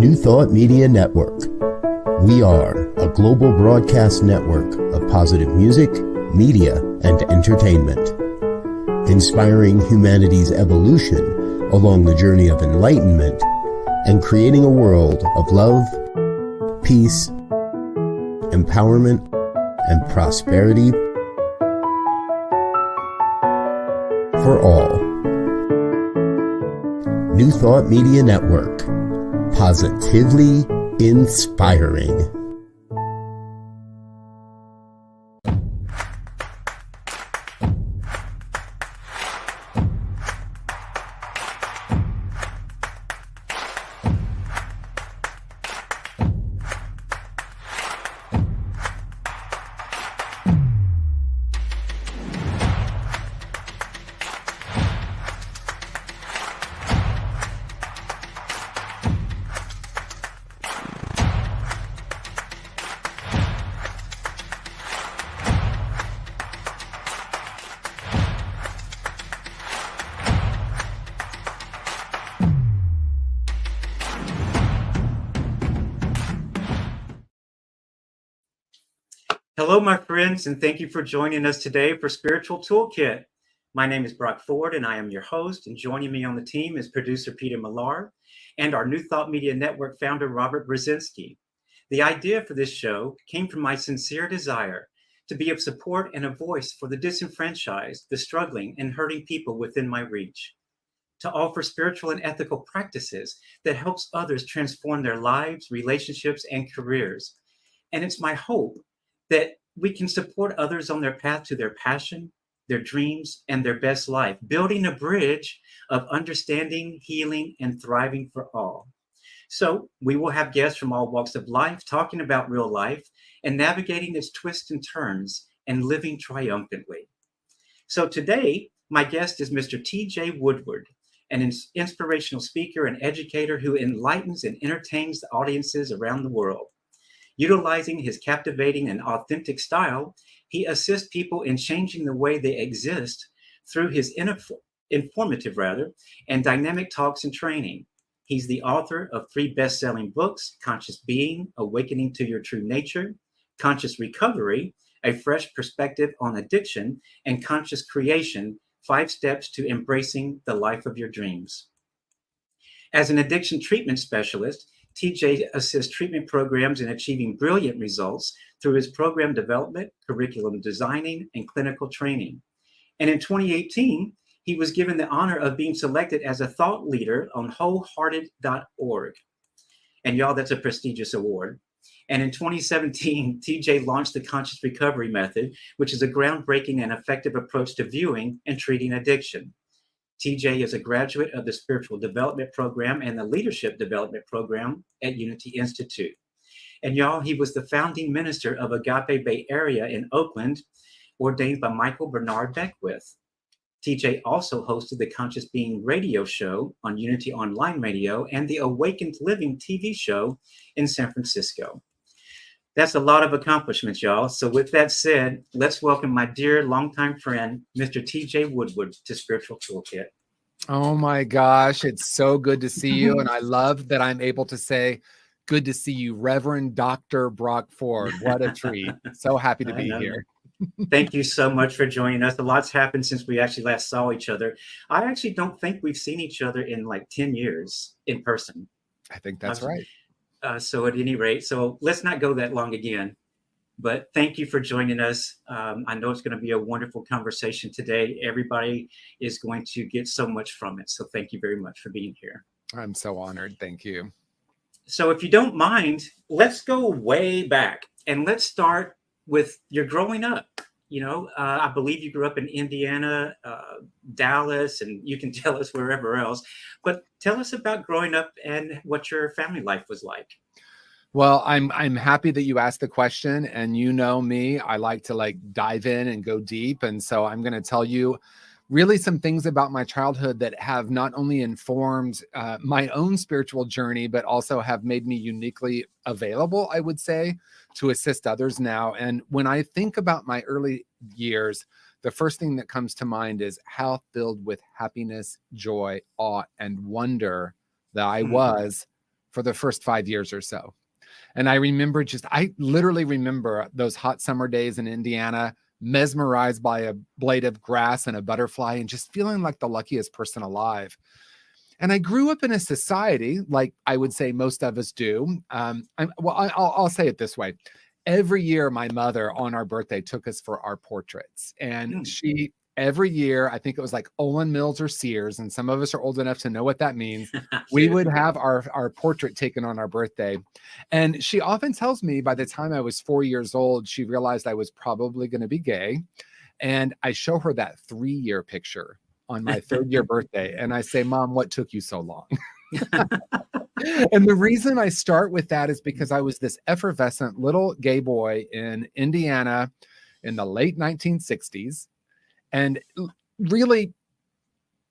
New Thought Media Network. We are a global broadcast network of positive music, media, and entertainment, inspiring humanity's evolution along the journey of enlightenment and creating a world of love, peace, empowerment, and prosperity for all. New Thought Media Network. Positively inspiring. Hello, my friends, and thank you for joining us today for Spiritual Toolkit. My name is Brock Ford, and I am your host. And joining me on the team is producer Peter Millar and our New Thought Media Network founder, Robert Brzezinski. The idea for this show came from my sincere desire to be of support and a voice for the disenfranchised, the struggling, and hurting people within my reach, to offer spiritual and ethical practices that helps others transform their lives, relationships, and careers. And it's my hope that we can support others on their path to their passion, their dreams, and their best life, building a bridge of understanding, healing, and thriving for all. So we will have guests from all walks of life talking about real life and navigating its twists and turns and living triumphantly. So today, my guest is Mr. T.J. Woodward, an inspirational speaker and educator who enlightens and entertains the audiences around the world. Utilizing his captivating and authentic style, he assists people in changing the way they exist through his informative and dynamic talks and training. He's the author of 3 best-selling books: Conscious Being, Awakening to Your True Nature; Conscious Recovery, A Fresh Perspective on Addiction; and Conscious Creation, 5 Steps to Embracing the Life of Your Dreams. As an addiction treatment specialist, TJ assists treatment programs in achieving brilliant results through his program development, curriculum designing, and clinical training. And in 2018, he was given the honor of being selected as a thought leader on wholehearted.org. And y'all, that's a prestigious award. And in 2017, TJ launched the Conscious Recovery Method, which is a groundbreaking and effective approach to viewing and treating addiction. TJ is a graduate of the Spiritual Development Program and the Leadership Development Program at Unity Institute. And y'all, he was the founding minister of Agape Bay Area in Oakland, ordained by Michael Bernard Beckwith. TJ also hosted the Conscious Being radio show on Unity Online Radio and the Awakened Living TV show in San Francisco. That's a lot of accomplishments, y'all. So with that said, let's welcome my dear longtime friend, Mr. T.J. Woodward, to Spiritual Toolkit. Oh my gosh, it's so good to see you. And I love that I'm able to say, good to see you, Reverend Dr. Brock Ford. What a treat. So happy to be here. Thank you so much for joining us. A lot's happened since we actually last saw each other. I actually don't think we've seen each other in like 10 years in person. I think that's right. So at any rate, so let's not go that long again, but thank you for joining us. I know it's going to be a wonderful conversation today. Everybody is going to get so much from it. So thank you very much for being here. I'm so honored. Thank you. So if you don't mind, let's go way back and let's start with your growing up. You know, I believe you grew up in Indiana, Dallas, and you can tell us wherever else. But tell us about growing up and what your family life was like. Well, I'm happy that you asked the question, and you know me, I like to dive in and go deep. And so I'm going to tell you really some things about my childhood that have not only informed my own spiritual journey, but also have made me uniquely available, I would say, to assist others now. And when I think about my early years, the first thing that comes to mind is how filled with happiness, joy, awe, and wonder that I was for the first 5 years or so. And I remember I literally remember those hot summer days in Indiana, mesmerized by a blade of grass and a butterfly and just feeling like the luckiest person alive. And I grew up in a society, like I would say most of us do. I'll say it this way. Every year, my mother on our birthday took us for our portraits. And every year, I think it was like Olin Mills or Sears, and some of us are old enough to know what that means. We would have our portrait taken on our birthday. And she often tells me by the time I was 4 years old, she realized I was probably going to be gay. And I show her that 3-year picture on my 3rd year birthday. And I say, Mom, what took you so long? And the reason I start with that is because I was this effervescent little gay boy in Indiana in the late 1960s. And really,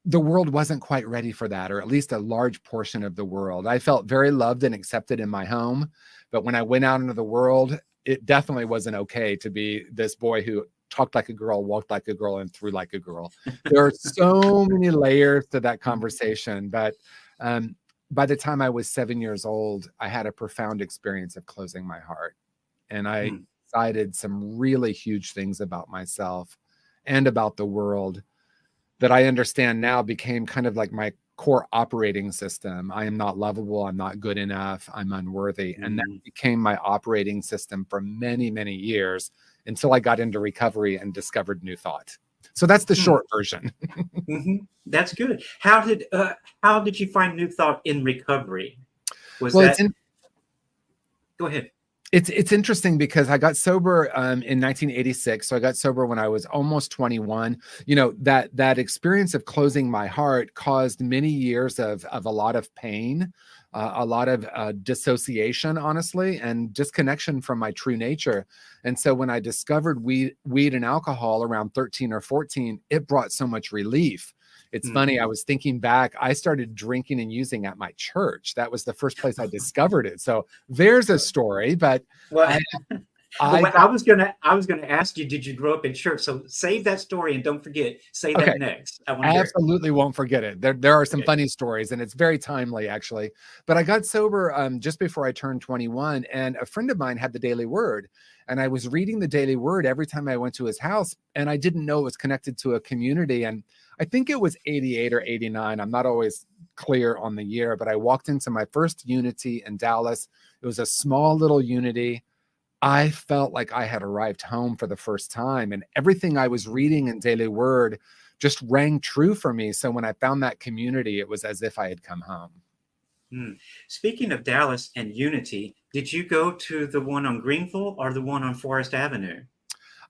the world wasn't quite ready for that, or at least a large portion of the world. I felt very loved and accepted in my home. But when I went out into the world, it definitely wasn't okay to be this boy who talked like a girl, walked like a girl, and threw like a girl. There are so many layers to that conversation. But by the time I was 7 years old, I had a profound experience of closing my heart. And I decided some really huge things about myself and about the world that I understand now became kind of like my core operating system. I am not lovable. I'm not good enough. I'm unworthy. And that became my operating system for many, many years until I got into recovery and discovered New Thought. So that's the short version. That's good. How did you find New Thought in recovery? Go ahead. It's interesting because I got sober in 1986. So I got sober when I was almost 21. You know, that experience of closing my heart caused many years of a lot of pain, a lot of dissociation, honestly, and disconnection from my true nature. And so when I discovered weed and alcohol around 13 or 14, it brought so much relief. It's funny, I was thinking back, I started drinking and using at my church. That was the first place I discovered it. So there's a story, but I was gonna ask you, did you grow up in church? So save that story and don't forget, say that next. I absolutely won't forget it. There are some funny stories, and it's very timely, actually. But I got sober just before I turned 21, and a friend of mine had the Daily Word, and I was reading the Daily Word every time I went to his house, and I didn't know it was connected to a community. And I think it was 88 or 89. I'm not always clear on the year, but I walked into my first Unity in Dallas. It was a small little Unity. I felt like I had arrived home for the first time, and everything I was reading in Daily Word just rang true for me. So when I found that community, it was as if I had come home. Speaking of Dallas and Unity, did you go to the one on Greenville or the one on Forest Avenue?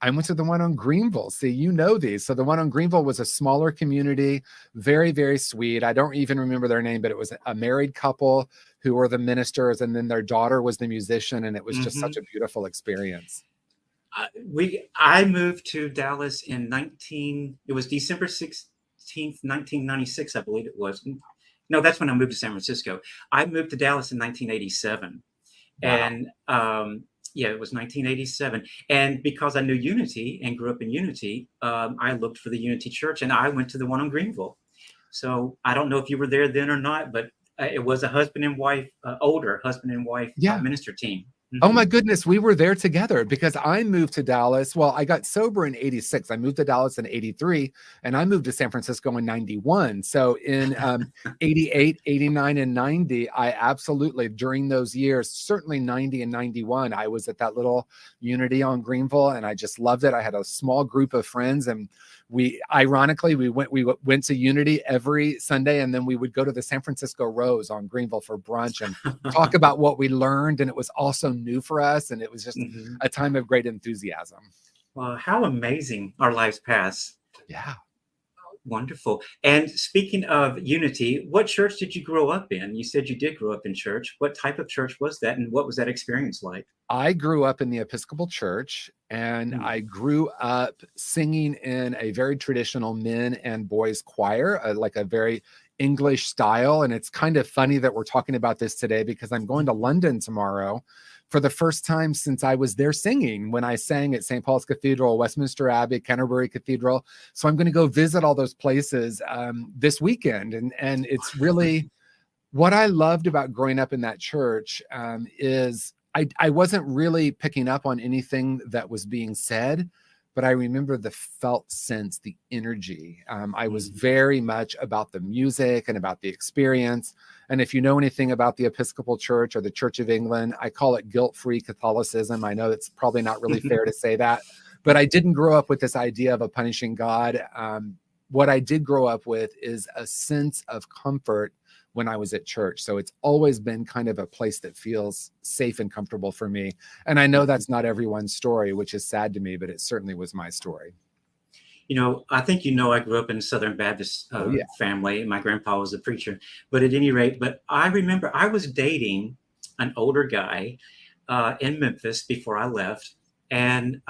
I went to the one on Greenville. See, you know these. So the one on Greenville was a smaller community, very, very sweet. I don't even remember their name, but it was a married couple who were the ministers, and then their daughter was the musician, and it was just such a beautiful experience. I moved to Dallas in December 16th, 1996, I believe it was. No, that's when I moved to San Francisco. I moved to Dallas in 1987. Wow. And it was 1987. And because I knew Unity and grew up in Unity, I looked for the Unity Church, and I went to the one on Greenville. So I don't know if you were there then or not, but it was a husband and wife, older husband and wife minister team. Oh my goodness, we were there together because I moved to Dallas. Well, I got sober in 86. I moved to Dallas in 83, and I moved to San Francisco in 91. So in 88, 89, and 90, I absolutely, during those years, certainly 90 and 91, I was at that little Unity on Greenville, and I just loved it. I had a small group of friends, and we went to Unity every Sunday, and then we would go to the San Francisco Rose on Greenville for brunch and talk about what we learned. And it was also new for us, and it was just a time of great enthusiasm. Well, how amazing our lives pass. Yeah. Wonderful. And speaking of Unity, what church did you grow up in? You said you did grow up in church. What type of church was that, and what was that experience like? I grew up in the Episcopal Church, and I grew up singing in a very traditional men and boys choir, like a very English style. And it's kind of funny that we're talking about this today because I'm going to London tomorrow for the first time since I was there singing, when I sang at St. Paul's Cathedral, Westminster Abbey, Canterbury Cathedral. So I'm going to go visit all those places this weekend. And it's really What I loved about growing up in that church is I wasn't really picking up on anything that was being said, but I remember the felt sense, the energy. I was very much about the music and about the experience. And if you know anything about the Episcopal Church or the Church of England, I call it guilt-free Catholicism. I know it's probably not really fair to say that, but I didn't grow up with this idea of a punishing God. What I did grow up with is a sense of comfort when I was at church. So it's always been kind of a place that feels safe and comfortable for me. And I know that's not everyone's story, which is sad to me, but it certainly was my story. You know, I think, I grew up in a Southern Baptist family. My grandpa was a preacher, but at any rate, I remember I was dating an older guy in Memphis before I left. And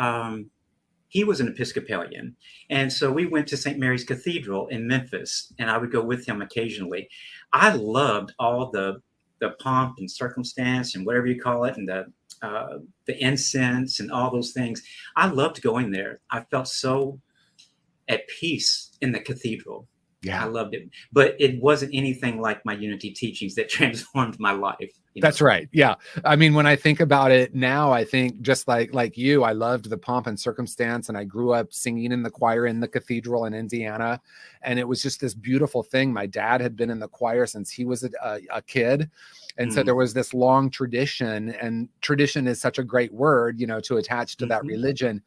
he was an Episcopalian. And so we went to St. Mary's Cathedral in Memphis, and I would go with him occasionally. I loved all the pomp and circumstance and whatever you call it, and the incense and all those things. I loved going there. I felt so at peace in the cathedral. Yeah, I loved it, but it wasn't anything like my Unity teachings that transformed my life. That's right. Yeah. I mean, when I think about it now, I think just like you, I loved the pomp and circumstance, and I grew up singing in the choir in the cathedral in Indiana. And it was just this beautiful thing. My dad had been in the choir since he was a kid. And so there was this long tradition, and tradition is such a great word, to attach to that religion.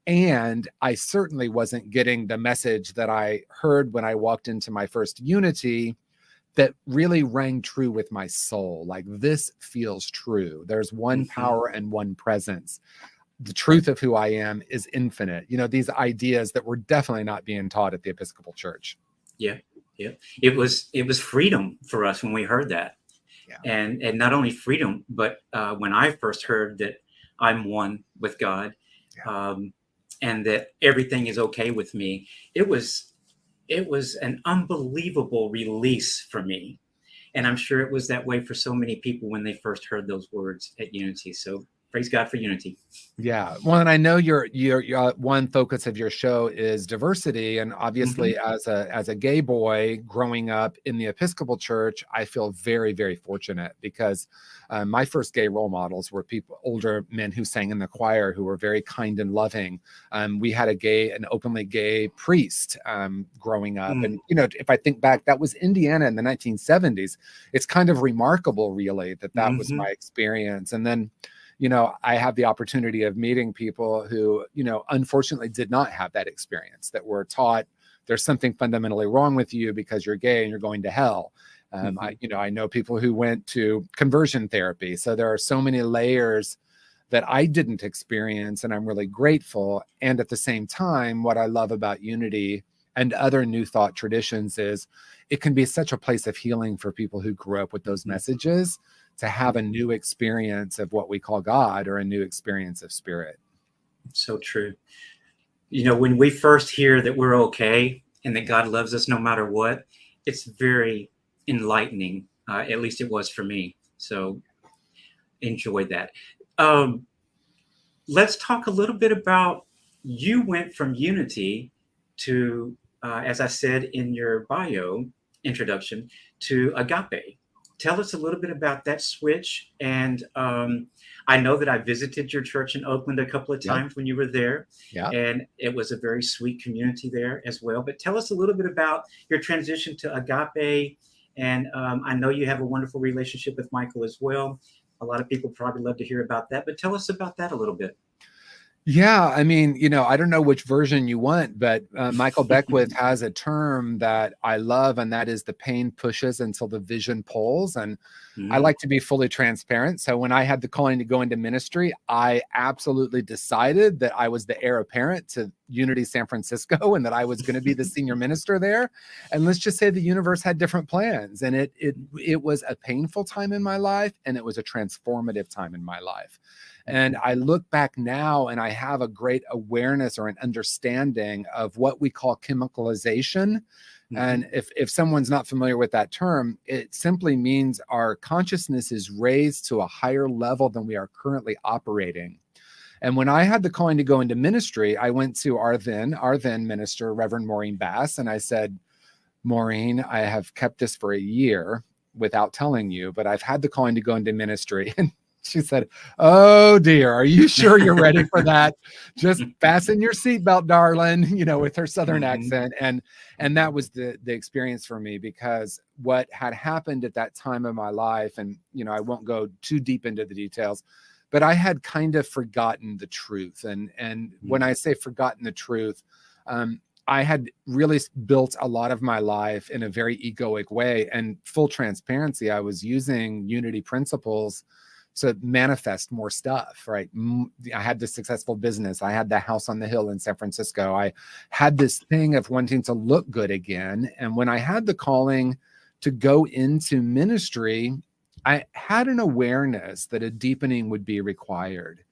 And I certainly wasn't getting the message that I heard when I walked into my first Unity that really rang true with my soul. Like, this feels true. There's one power and one presence. The truth of who I am is infinite. These ideas that were definitely not being taught at the Episcopal Church. Yeah. Yeah. It was freedom for us when we heard that. Yeah. And not only freedom, but when I first heard that I'm one with God, and that everything is okay with me, it was an unbelievable release for me. And I'm sure it was that way for so many people when they first heard those words at Unity. So praise God for Unity. Yeah. Well, and I know your one focus of your show is diversity. And obviously as a gay boy growing up in the Episcopal Church, I feel very, very fortunate because my first gay role models were older men who sang in the choir, who were very kind and loving. We had an openly gay priest growing up. And, if I think back, that was Indiana in the 1970s. It's kind of remarkable, really, that was my experience. And then, I have the opportunity of meeting people who, unfortunately did not have that experience, that were taught there's something fundamentally wrong with you because you're gay and you're going to hell. I know people who went to conversion therapy. So there are so many layers that I didn't experience, and I'm really grateful. And at the same time, what I love about Unity and other New Thought traditions is it can be such a place of healing for people who grew up with those messages, to have a new experience of what we call God, or a new experience of spirit. So true. When we first hear that we're okay and that God loves us no matter what, it's very enlightening. At least it was for me. So enjoy that. Let's talk a little bit about, you went from Unity to, as I said in your bio introduction, to Agape. Tell us a little bit about that switch. And I know that I visited your church in Oakland a couple of times when you were there. Yeah. And it was a very sweet community there as well. But tell us a little bit about your transition to Agape. And I know you have a wonderful relationship with Michael as well. A lot of people probably love to hear about that. But tell us about that a little bit. Yeah, I mean, I don't know which version you want, but Michael Beckwith has a term that I love, and that is the pain pushes until the vision pulls. And I like to be fully transparent. So when I had the calling to go into ministry, I absolutely decided that I was the heir apparent to Unity San Francisco, and that I was going to be the senior minister there. And let's just say the universe had different plans. And it was a painful time in my life, and it was a transformative time in my life. And I look back now and I have a great awareness or an understanding of what we call chemicalization. And if someone's not familiar with that term, it simply means our consciousness is raised to a higher level than we are currently operating. And when I had the calling to go into ministry, I went to our then minister, Reverend Maureen Bass, and I said, Maureen, I have kept this for a year. without telling you, but I've had the calling to go into ministry. And she said, "Oh dear, are you sure you're ready for that? Just fasten your seatbelt, darling," with her Southern accent. And that was the experience for me, because what had happened at that time of my life, and, I won't go too deep into the details, but I had kind of forgotten the truth. And when I say forgotten the truth, I had really built a lot of my life in a very egoic way. And full transparency, I was using Unity principles to manifest more stuff, right? I had this successful business. I had the house on the hill in San Francisco. I had this thing of wanting to look good again. And when I had the calling to go into ministry, I had an awareness that a deepening would be required.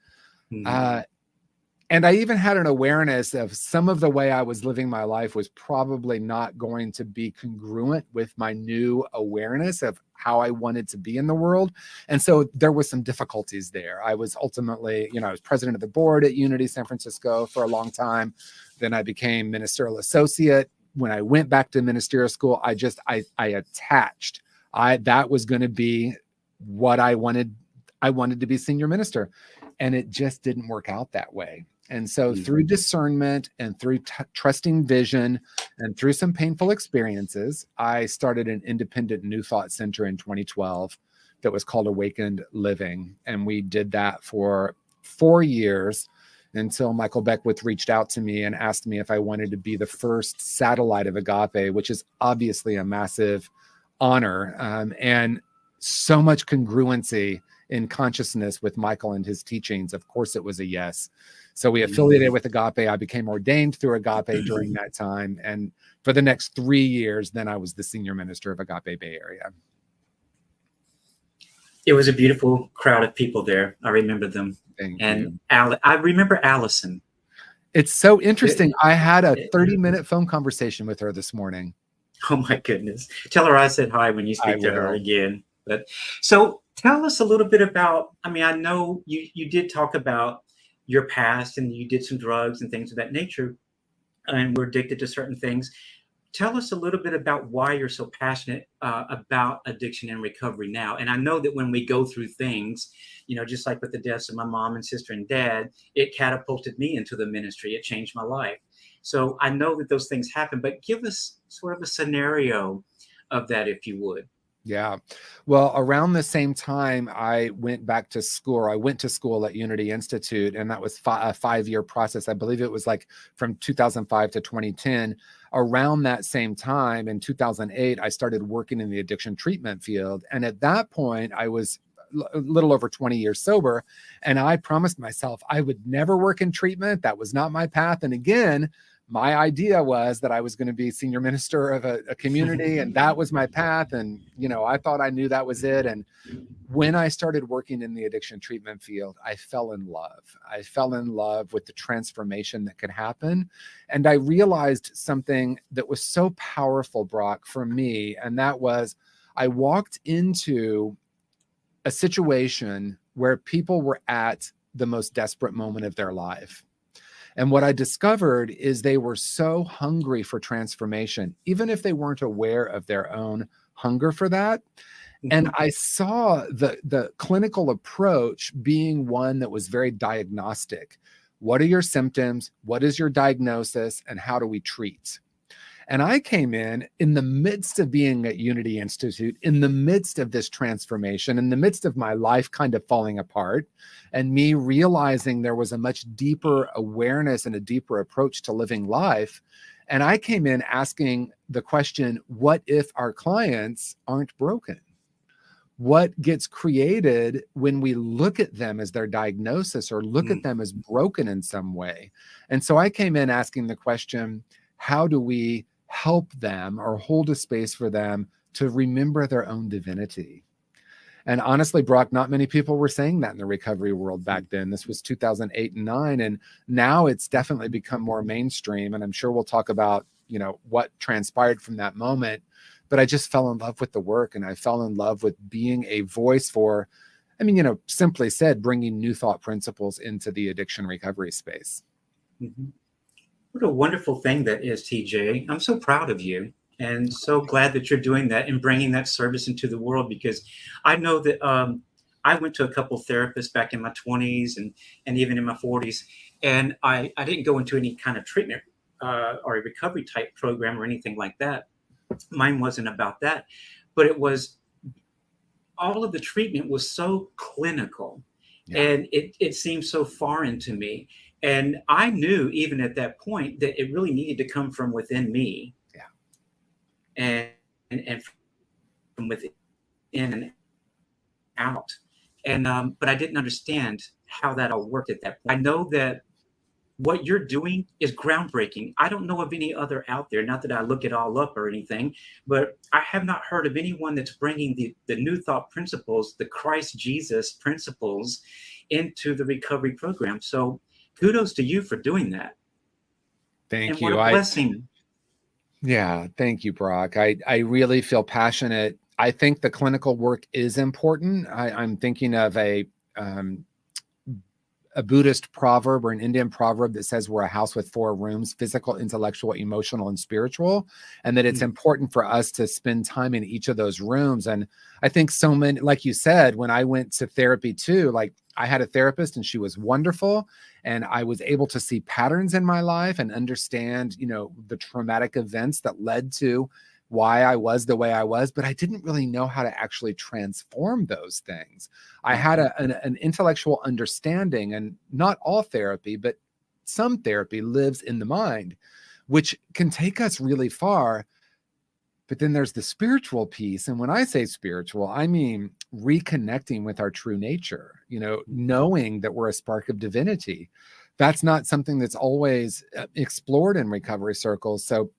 And I even had an awareness of some of the way I was living my life was probably not going to be congruent with my new awareness of how I wanted to be in the world. And so there was some difficulties there. I was ultimately, I was president of the board at Unity San Francisco for a long time. Then I became ministerial associate. When I went back to ministerial school, I attached. That was going to be what I wanted. I wanted to be senior minister, and it just didn't work out that way. And so through discernment and through trusting vision and through some painful experiences, I started an independent New Thought Center in 2012 that was called Awakened Living. And we did that for 4 years until Michael Beckwith reached out to me and asked me if I wanted to be the first satellite of Agape, which is obviously a massive honor, and so much congruency in consciousness with Michael and his teachings. Of course, it was a yes. So we affiliated with Agape. I became ordained through Agape during that time. And for the next 3 years, then I was the senior minister of Agape Bay Area. It was a beautiful crowd of people there. I remember them. Thank you. I remember Allison. It's so interesting. I had a 30-minute phone conversation with her this morning. Oh my goodness. Tell her I said hi when you speak to her again. But so tell us a little bit about, I know you did talk about your past and you did some drugs and things of that nature and were addicted to certain things. Tell us a little bit about why you're so passionate about addiction and recovery now. And I know that when we go through things, just like with the deaths of my mom and sister and dad, it catapulted me into the ministry. It changed my life. So I know that those things happen, but give us sort of a scenario of that, if you would. Yeah. Well, around the same time, I went back to school. I went to school at Unity Institute, and that was a 5-year process. I believe it was like from 2005 to 2010. Around that same time, in 2008, I started working in the addiction treatment field. And at that point, I was a little over 20 years sober. And I promised myself I would never work in treatment. That was not my path. And again, my idea was that I was going to be senior minister of a community, and that was my path. And, I thought I knew that was it. And when I started working in the addiction treatment field, I fell in love. I fell in love with the transformation that could happen. And I realized something that was so powerful, Brock, for me. And that was, I walked into a situation where people were at the most desperate moment of their life. And what I discovered is they were so hungry for transformation, even if they weren't aware of their own hunger for that. And I saw the clinical approach being one that was very diagnostic. What are your symptoms? What is your diagnosis? And how do we treat? And I came in the midst of being at Unity Institute, in the midst of this transformation, in the midst of my life kind of falling apart, and me realizing there was a much deeper awareness and a deeper approach to living life. And I came in asking the question, what if our clients aren't broken? What gets created when we look at them as their diagnosis or look at them as broken in some way? And so I came in asking the question, how do we help them or hold a space for them to remember their own divinity? And honestly, Brock, not many people were saying that in the recovery world back then. This was 2008 and 2009. And now it's definitely become more mainstream. And I'm sure we'll talk about, what transpired from that moment. But I just fell in love with the work, and I fell in love with being a voice for, simply said, bringing new thought principles into the addiction recovery space. What a wonderful thing that is, TJ. I'm so proud of you. And so glad that you're doing that and bringing that service into the world, because I know that I went to a couple therapists back in my 20s and even in my 40s, and I didn't go into any kind of treatment or a recovery type program or anything like that. Mine wasn't about that, but it was, all of the treatment was so clinical. Yeah. And it seemed so foreign to me. And I knew even at that point that it really needed to come from within me. Yeah. And from within and out. And but I didn't understand how that all worked at that point. I know that what you're doing is groundbreaking. I don't know of any other out there, not that I look it all up or anything, but I have not heard of anyone that's bringing the new thought principles, the Christ Jesus principles, into the recovery program. So kudos to you for doing that. Thank and you. What a blessing. Yeah, thank you, Brock. I really feel passionate. I think the clinical work is important. I'm thinking of a Buddhist proverb or an Indian proverb that says we're a house with 4 rooms: physical, intellectual, emotional, and spiritual, and that it's important for us to spend time in each of those rooms. And I think so many, like you said, when I went to therapy too, like I had a therapist and she was wonderful, and I was able to see patterns in my life and understand, the traumatic events that led to why I was the way I was, but I didn't really know how to actually transform those things. I had an intellectual understanding, and not all therapy, but some therapy lives in the mind, which can take us really far. But then there's the spiritual piece. And when I say spiritual, I mean reconnecting with our true nature, knowing that we're a spark of divinity. That's not something that's always explored in recovery circles. So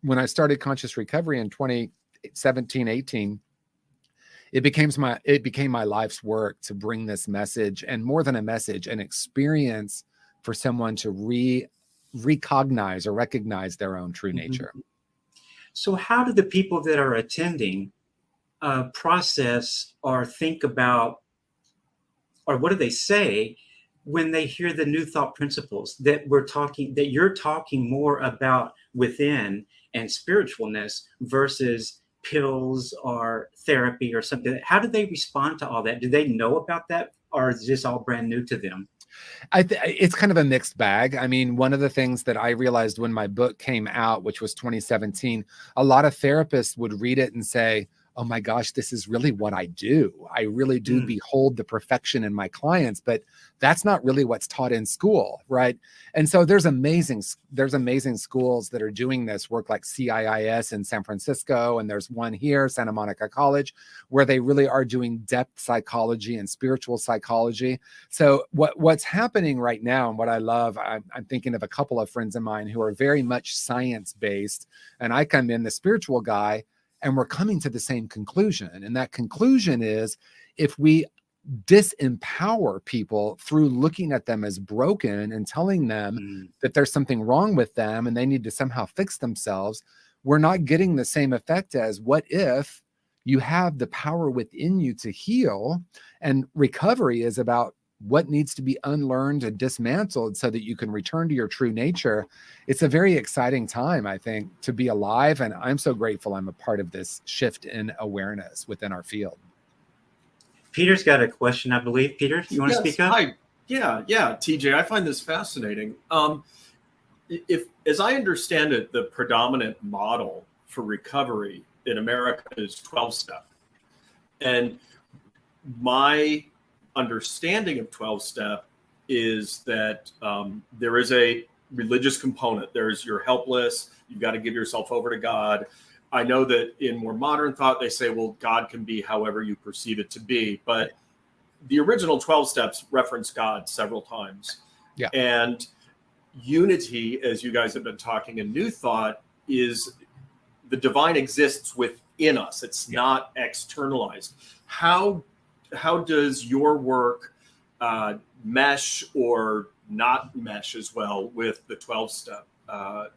when I started Conscious Recovery in 2017, 18, it became my life's work to bring this message, and more than a message, an experience for someone to recognize or recognize their own true nature. So how do the people that are attending process or think about, or what do they say when they hear the new thought principles that you're talking more about within and spiritualness versus pills or therapy or something? How do they respond to all that? Do they know about that, or is this all brand new to them? It's kind of a mixed bag. I mean, one of the things that I realized when my book came out, which was 2017, a lot of therapists would read it and say, oh my gosh, this is really what I do. I really do behold the perfection in my clients, but that's not really what's taught in school, right? And so there's amazing schools that are doing this work, like CIIS in San Francisco, and there's one here, Santa Monica College, where they really are doing depth psychology and spiritual psychology. So what's happening right now, and what I love, I'm thinking of a couple of friends of mine who are very much science-based, and I come in, the spiritual guy, and we're coming to the same conclusion. And that conclusion is, if we disempower people through looking at them as broken and telling them that there's something wrong with them and they need to somehow fix themselves, we're not getting the same effect as what if you have the power within you to heal. And recovery is about what needs to be unlearned and dismantled so that you can return to your true nature. It's a very exciting time, I think, to be alive. And I'm so grateful I'm a part of this shift in awareness within our field. Peter's got a question, I believe. Peter, you want to speak up? Hi. Yeah, TJ, I find this fascinating. If, as I understand it, the predominant model for recovery in America is 12-step. And my understanding of 12-step is that there is a religious component. There's, you're helpless, you've got to give yourself over to God. I know that in more modern thought, they say, well, God can be however you perceive it to be. But the original 12 steps reference God several times. Yeah. And unity, as you guys have been talking in New Thought, is the divine exists within us. It's not externalized. How does your work mesh or not mesh as well with the 12-step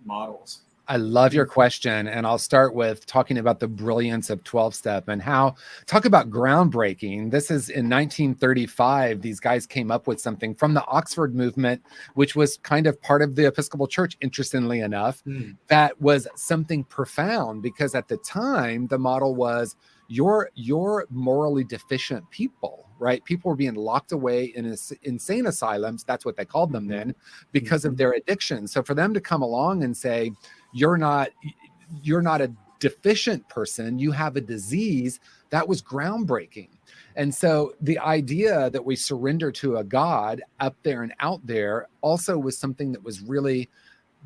models? I love your question. And I'll start with talking about the brilliance of 12-step and how, talk about groundbreaking. This is in 1935, these guys came up with something from the Oxford movement, which was kind of part of the Episcopal Church, interestingly enough, that was something profound, because at the time, the model was you're morally deficient people, right? People were being locked away in insane asylums. That's what they called them then, because of their addiction. So for them to come along and say, you're not a deficient person, you have a disease, that was groundbreaking. And so the idea that we surrender to a God up there and out there also was something that was really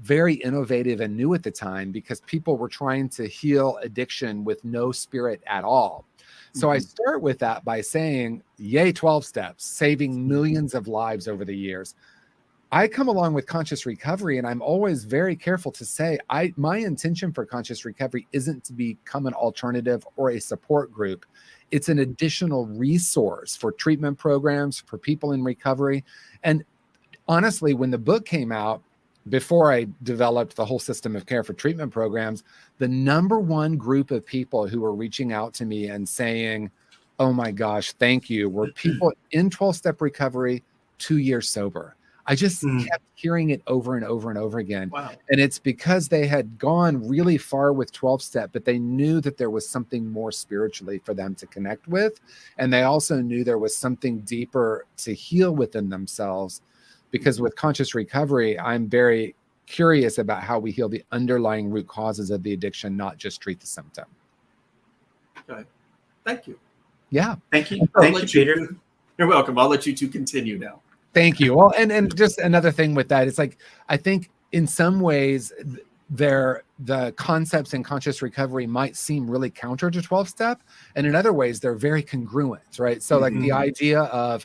very innovative and new at the time, because people were trying to heal addiction with no spirit at all. So I start with that by saying, yay, 12 steps, saving millions of lives over the years. I come along with conscious recovery, and I'm always very careful to say, my intention for conscious recovery isn't to become an alternative or a support group. It's an additional resource for treatment programs, for people in recovery. And honestly, when the book came out, before I developed the whole system of care for treatment programs, the number one group of people who were reaching out to me and saying, oh my gosh, thank you, were people in 12-step recovery, 2 years sober. I just kept hearing it over and over and over again. Wow. And it's because they had gone really far with 12-step, but they knew that there was something more spiritually for them to connect with. And they also knew there was something deeper to heal within themselves. Because with conscious recovery, I'm very curious about how we heal the underlying root causes of the addiction, not just treat the symptom. Okay. Thank you. Yeah. Thank you. Thank you, Peter. You're welcome. I'll let you two continue now. Thank you. Well, and just another thing with that, it's like, I think in some ways the concepts in conscious recovery might seem really counter to 12-step. And in other ways, they're very congruent, right? So like the idea of,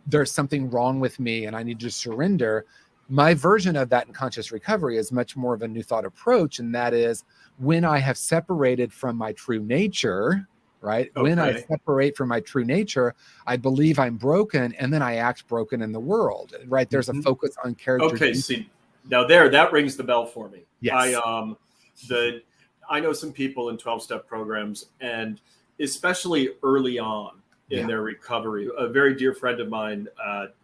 there's something wrong with me and I need to surrender. My version of that in conscious recovery is much more of a new thought approach. And that is, when I have separated from my true nature, right? Okay. When I separate from my true nature, I believe I'm broken, and then I act broken in the world, right? There's a focus on character. Okay, see, now that rings the bell for me. Yes. I know some people in 12-step programs, and especially early on in their recovery. A very dear friend of mine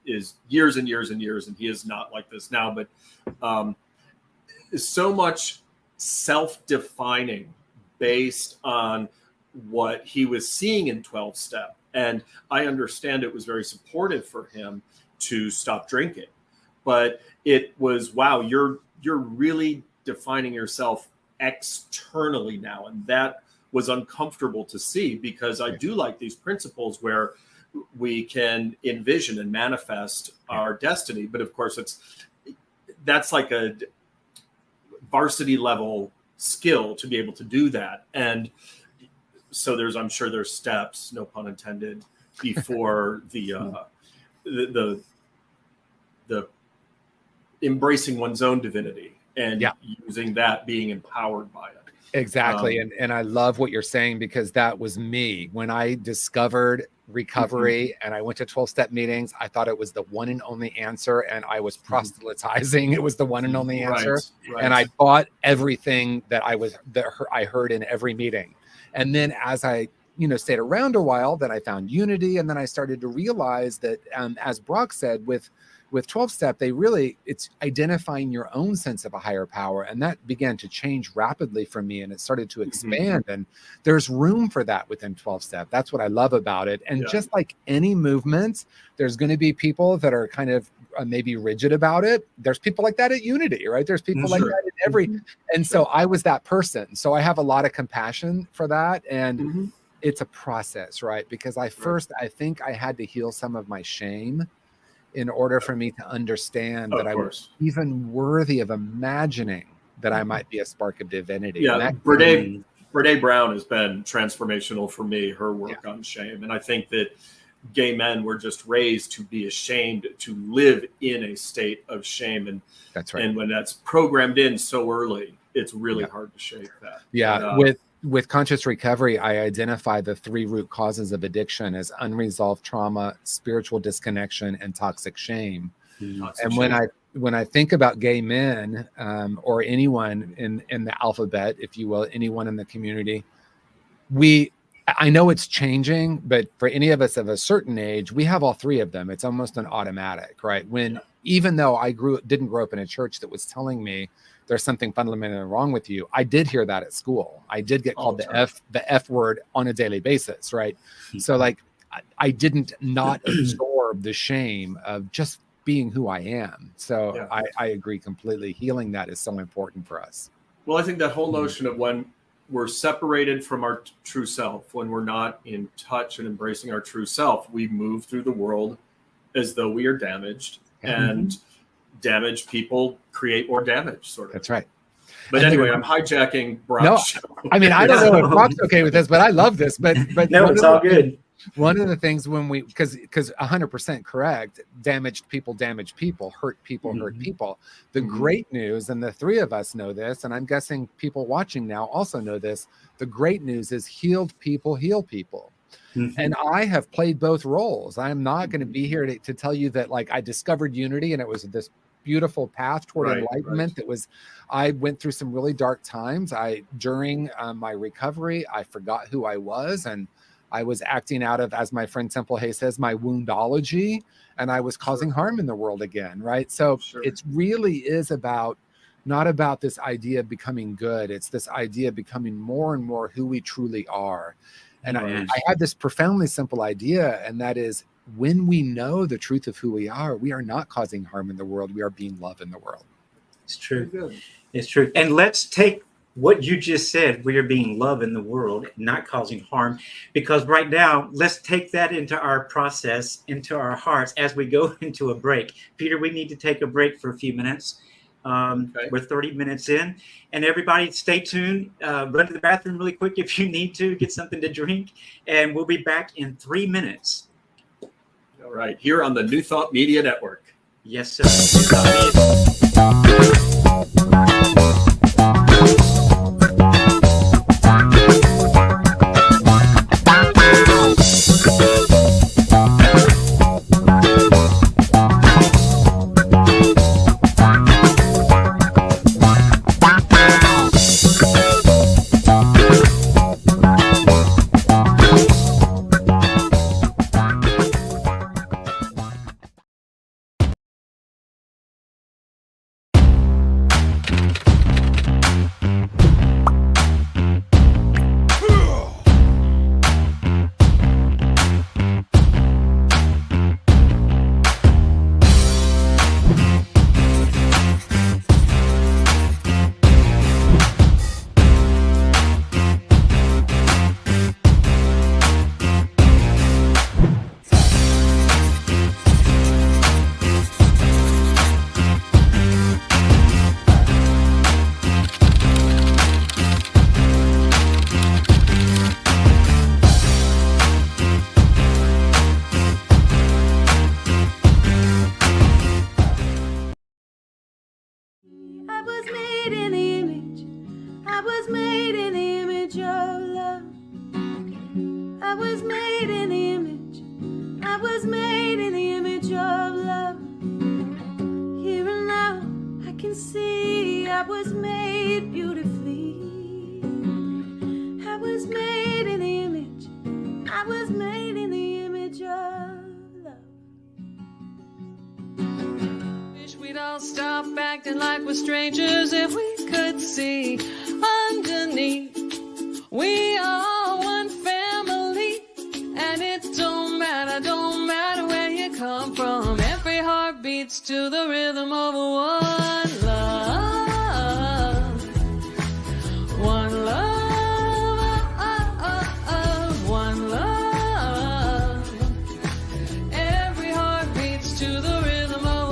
is years and years and years, and he is not like this now, but so much self-defining based on what he was seeing in 12-step. And I understand it was very supportive for him to stop drinking. But it was, wow, you're really defining yourself externally now. And that was uncomfortable to see, because I do like these principles where we can envision and manifest our destiny. But of course, that's like a varsity level skill to be able to do that. And so I'm sure there's steps, no pun intended, before the embracing one's own divinity and using that, being empowered by it. Exactly. And I love what you're saying, because that was me. When I discovered recovery and I went to 12-step meetings, I thought it was the one and only answer, and I was proselytizing. It was the one and only answer. Right. And I bought everything that I heard in every meeting. And then as I stayed around a while, then I found unity. And then I started to realize that, as Brock said, with 12-step, it's identifying your own sense of a higher power. And that began to change rapidly for me, and it started to expand. And there's room for that within 12-step. That's what I love about it. And just like any movement, there's going to be people that are kind of maybe rigid about it. There's people like that at Unity, right? There's people like that in every, and so I was that person. So I have a lot of compassion for that. And it's a process, right? Because I think I had to heal some of my shame in order for me to understand that I was even worthy of imagining that I might be a spark of divinity. Yeah, Brene Brown has been transformational for me, her work on shame. And I think that gay men were just raised to be ashamed, to live in a state of shame. And that's right. And when that's programmed in so early, it's really hard to shake that. Yeah. With conscious recovery, I identify the 3 root causes of addiction as unresolved trauma, spiritual disconnection, and toxic shame. And when when I think about gay men, or anyone in the alphabet, if you will, anyone in the community, I know it's changing, but for any of us of a certain age, we have all three of them. It's almost an automatic, right? Even though I didn't grow up in a church that was telling me there's something fundamentally wrong with you, I did hear that at school. I did get called the F word on a daily basis, right? So like, I didn't not absorb the shame of just being who I am. So I agree completely. Healing that is so important for us. Well, I think that whole notion of when we're separated from our true self, when we're not in touch and embracing our true self, we move through the world as though we are damaged, and damaged people create more damage, sort of. That's right. But anyway, I'm hijacking Brock's show. I mean, I don't know if Brock's okay with this, but I love this. But no, it's all good. One of the things when because 100% correct, damaged people, hurt people, hurt people. The great news, and the three of us know this, and I'm guessing people watching now also know this, the great news is healed people heal people. And I have played both roles. I'm not going to be here to tell you that like I discovered unity and it was this beautiful path toward enlightenment. That was, I went through some really dark times. During my recovery, I forgot who I was, and I was acting out of, as my friend Temple Hay says, my woundology, and I was causing harm in the world again, right? So it really is not about this idea of becoming good. It's this idea of becoming more and more who we truly are. And I had this profoundly simple idea, and that is, when we know the truth of who we are not causing harm in the world. We are being love in the world. It's true. It's true. And let's take what you just said, we are being love in the world, not causing harm, because right now, let's take that into our process, into our hearts as we go into a break. Peter, we need to take a break for a few minutes. We're 30 minutes in, and everybody stay tuned. Run to the bathroom really quick if you need to, get something to drink, and we'll be back in 3 minutes. All right, here on the New Thought Media Network. Yes, sir. New Thought Media. Stop acting like we're strangers. If we could see underneath, we are one family, and it don't matter where you come from. Every heart beats to the rhythm of one love, one love, one love. Every heart beats to the rhythm of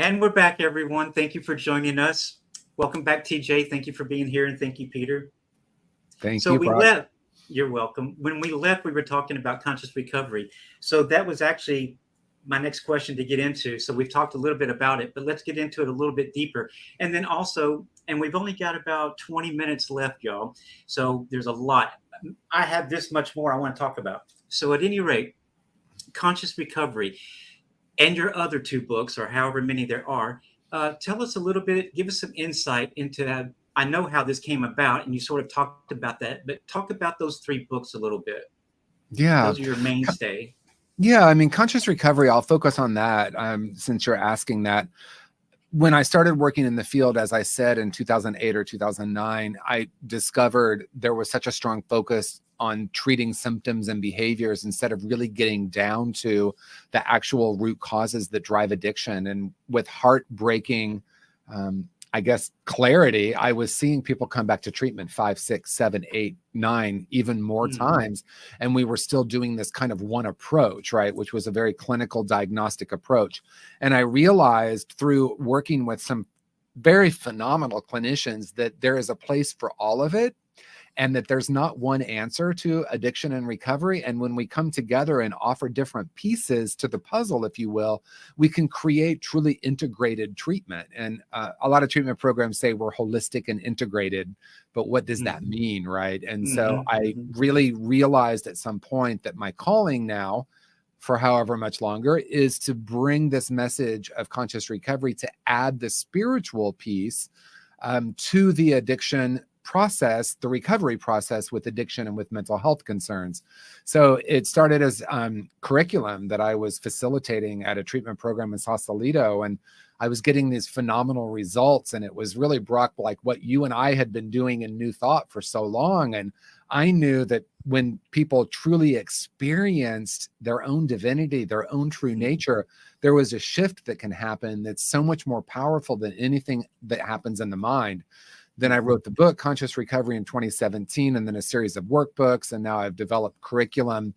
And we're back, everyone. Thank you for joining us. Welcome back, TJ. Thank you for being here, and thank you, Peter. Thank So you, we Brock. left. You're welcome. When we left, we were talking about conscious recovery. So that was actually my next question to get into. So we've talked a little bit about it, but let's get into it a little bit deeper. And then also, and we've only got about 20 minutes left, y'all. So there's a lot. I have this much more I want to talk about. So at any rate, conscious recovery and your other two books, or however many there are, tell us a little bit, give us some insight into I know how this came about, and you sort of talked about that, but talk about those three books a little bit. Yeah. Those are your mainstay. Yeah. I mean, conscious recovery, I'll focus on that since you're asking that. When I started working in the field, as I said, in 2008 or 2009, I discovered there was such a strong focus on treating symptoms and behaviors instead of really getting down to the actual root causes that drive addiction. And with heartbreaking, I guess, clarity, I was seeing people come back to treatment 5, 6, 7, 8, 9, even more times. And we were still doing this kind of one approach, right? Which was a very clinical diagnostic approach. And I realized through working with some very phenomenal clinicians that there is a place for all of it, and that there's not one answer to addiction and recovery. And when we come together and offer different pieces to the puzzle, if you will, we can create truly integrated treatment. And a lot of treatment programs say we're holistic and integrated, but what does that mean, right? And so I really realized at some point that my calling now, for however much longer, is to bring this message of conscious recovery, to add the spiritual piece to the addiction process, the recovery process with addiction and with mental health concerns. So it started as curriculum that I was facilitating at a treatment program in Sausalito, and I was getting these phenomenal results. And it was really, Brock, like what you and I had been doing in New Thought for so long. And I knew that when people truly experienced their own divinity, their own true nature, there was a shift that can happen that's so much more powerful than anything that happens in the mind. Then I wrote the book, Conscious Recovery, in 2017, and then a series of workbooks. And now I've developed curriculum.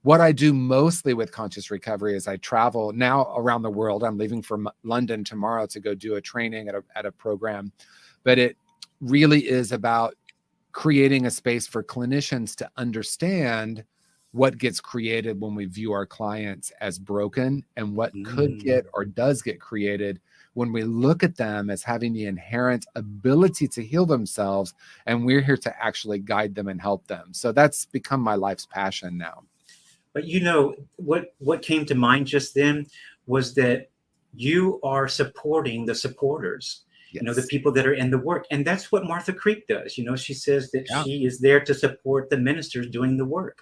What I do mostly with conscious recovery is I travel now around the world. I'm leaving for London tomorrow to go do a training at a program. But it really is about creating a space for clinicians to understand what gets created when we view our clients as broken, and what could get or does get created when we look at them as having the inherent ability to heal themselves, and we're here to actually guide them and help them. So that's become my life's passion now. But you know, what came to mind just then was that you are supporting the supporters. Yes. You know, the people that are in the work. And that's what Martha Creek does. You know, she says that she is there to support the ministers doing the work.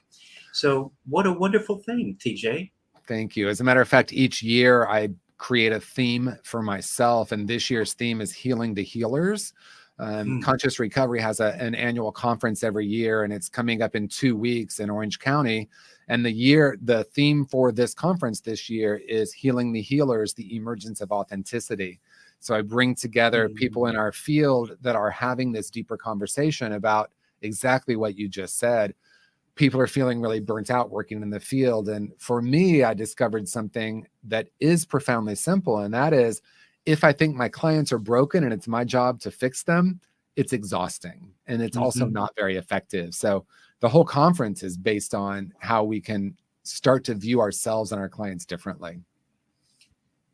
So what a wonderful thing, TJ. Thank you. As a matter of fact, each year I create a theme for myself, and this year's theme is Healing the Healers. Conscious Recovery has an annual conference every year, and it's coming up in 2 weeks in Orange County. And the theme for this conference this year is Healing the Healers, the Emergence of Authenticity. So I bring together people in our field that are having this deeper conversation about exactly what you just said. People are feeling really burnt out working in the field. And for me, I discovered something that is profoundly simple. And that is, if I think my clients are broken and it's my job to fix them, it's exhausting. And it's also not very effective. So the whole conference is based on how we can start to view ourselves and our clients differently.